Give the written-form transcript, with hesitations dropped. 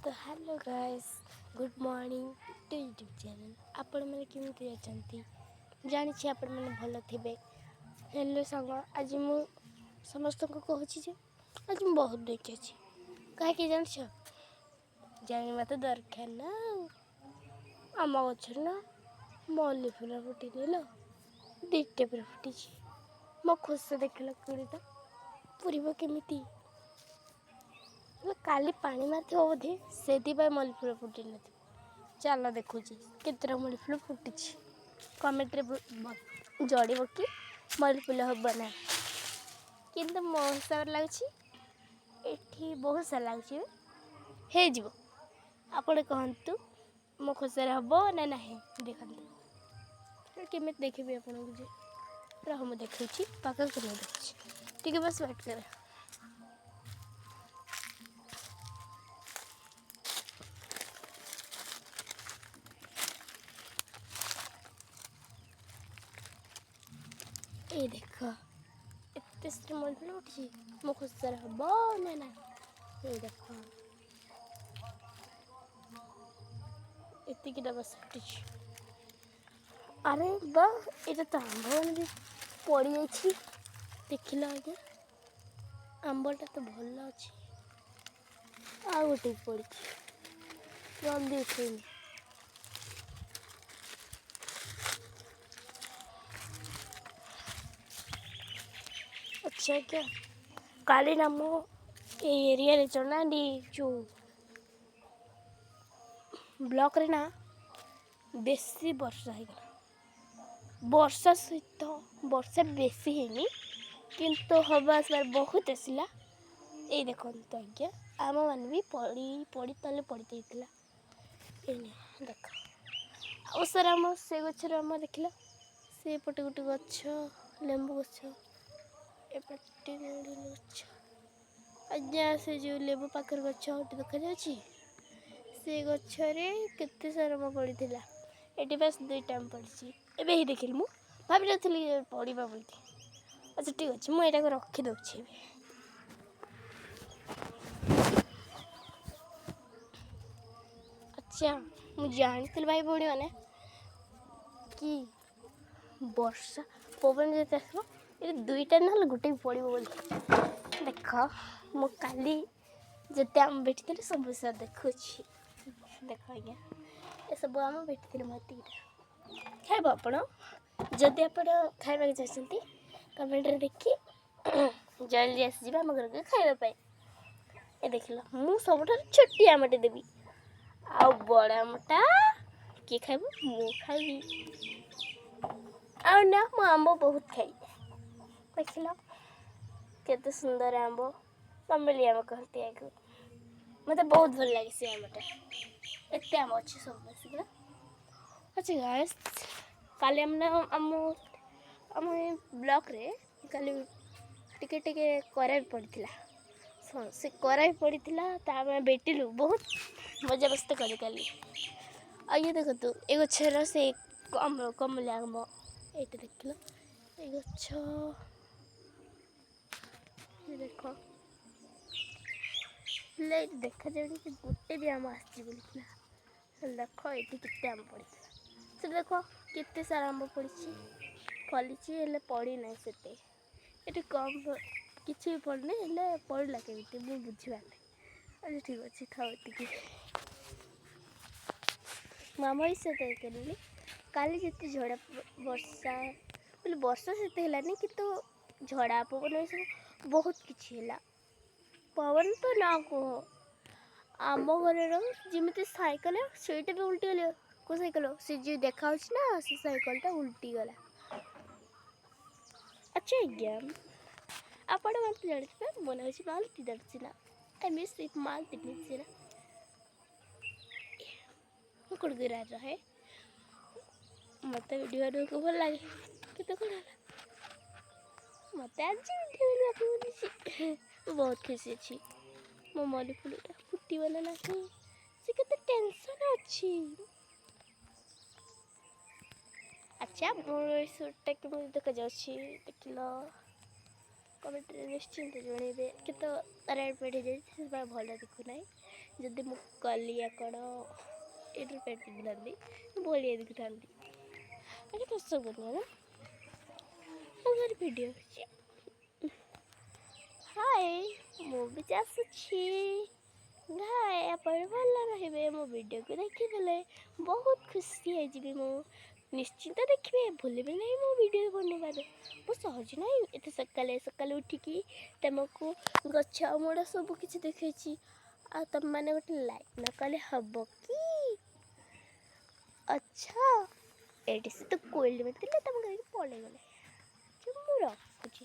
तो hello guys, good morning to YouTube channel. आपण मैंने केमती अच्छा जानी आपण मैंने भल थे। हेलो सांग, आज मु समस्त को कहूँ आज मुझे बहुत दुखी अच्छी कहीं जान जानी मत दरकार ना। आम गचर ना मल्ली फुल फुटी लो दिटे पूरा फुटी मो खुश देख लुड़ी तो पूरब केमी काली पानी मार बोधे से मल्ली फुल फुटी न। चल देखुची केतरा मल्ली फुल फुटी कमेंट जड़ब कि मल्ली फुल हम ना कि मो हिसाब से लगे बहुत सारा लगे हो आपण कहतु मो खुश हम ना ना देखते केमी देखी आपको हम देखी पाक देखी ठीक बस वेट कर। ये देख एत मल्ली फुल उठी मो खुश हम ना ना ये देख एतिकटा बस उठी। अरे बा ये तो आंब मैंने भी पड़ जा देख ल आज्ञा आंबटा तो भल अच्छे आ गोटे पड़ी जल्दी उठेनी। अच्छा क्या काली ना मो एरिया रे चलना जो ब्लॉक रे ना बेसी वर्षा होगा वर्षा सहित वर्षा बेसी है किंतु हवा आसबार बहुत आसला। ये देखो तो आज्ञा आम मान भी पड़ी पड़ी तले पड़ी देख आउ सर आम से गचर आम देखला से पटे गोटे गछ लेंबू गछ एपटे गछ आज्ञा से जो लेबू पाखर गछ गोटे देखा जाए से गचरे केते सारा आम पड़ी ये बस दुईटा आम पड़ी एबे ही देखिली मु भाभी नी पड़ा बोली। अच्छा ठीक अच्छे मुझे रखीदे। अच्छा मुझे जानी भाई भौणी मैंने कि वर्षा पवन जो आस दुईटा ना गोटे पड़ देख मु काली जिते आम बैठी सब सब देखुची देख आज्ञा ये सब आम बैठी मत खाइब आपण जदि आप खाइबा चाहते कमेंट देखी जल्दी आसजा आम घर के खाइबा। ये देख लो मु सब छोटी आमटे देवी आ बड़ आमटा किए खाइब मु खाइबी आ ना मो आंब बहुत खाई देख लो केते सुंदर आंब कमेली आम कहती है मत बहुत भल लगे से आमटा एत आम अच्छे सब बस। अच्छा गाइस काली आम ब्लॉक रे काली टिके टिके कराई पड़ा से कराई पड़ा बेटिलु बहुत मजा मस्त करी काली आ ये देख तू ए गचर से कमल आम ये देख लो ये गछ देख देखा जाए कि गोटे भी आम आसी देख ये केते आम पड़ी से देख केते सारा आंब पड़ी फली पड़ी ना से ये कम किसी भी पड़ने पड़ा केमी मुझे बुझे अच्छा ठीक अच्छे था माम हिस्सा करी काली जिते झड़ा वर्षा बोले वर्षा से है कि झड़ा पवन सब बहुत किसी है पवन तो ना कह आम घर जमी सैकल से उल्टी गले को सैकल से जो देखा ना से सैकलटा उल्टी गला। अच्छा आज्ञा आपण मत जानी मन हो मालती दर्जी ना एम सिर्फ मालती नीचे ना कुड़गुरा रहे मत वीडियो को भल लगे कि कौन मत आज वीडियो बहुत खुशी अच्छी मो मल्ली फुलटा फुटब ना ना से केते टेंशन अच्छी। अच्छा मोर सूटटा केमी देखा जाऊँ देख लो कमेंट निश्चिंत जनइबे कि तो रेड पेट हो जाए भल दिखुना जदि मु कली कण ये पेट पिंधि भलिया दिखु था तो सब वीडियो हाय मु भी आसुच्छी घाए आपण भल रहे मो वीडियो को देखिदेले बहुत खुशी है मु निश्चिंत देखिए भूलिए नहीं मो वीडियो बनवार बहुत सहज ना ये सकाले सकाले उठिकी तुमको गछ मोड़ सब किसी देखी आ तुम मैंने गोटे लाइक न कले हम कि अच्छा ये से तो कोल्ड में तुम पलि गले रखुची।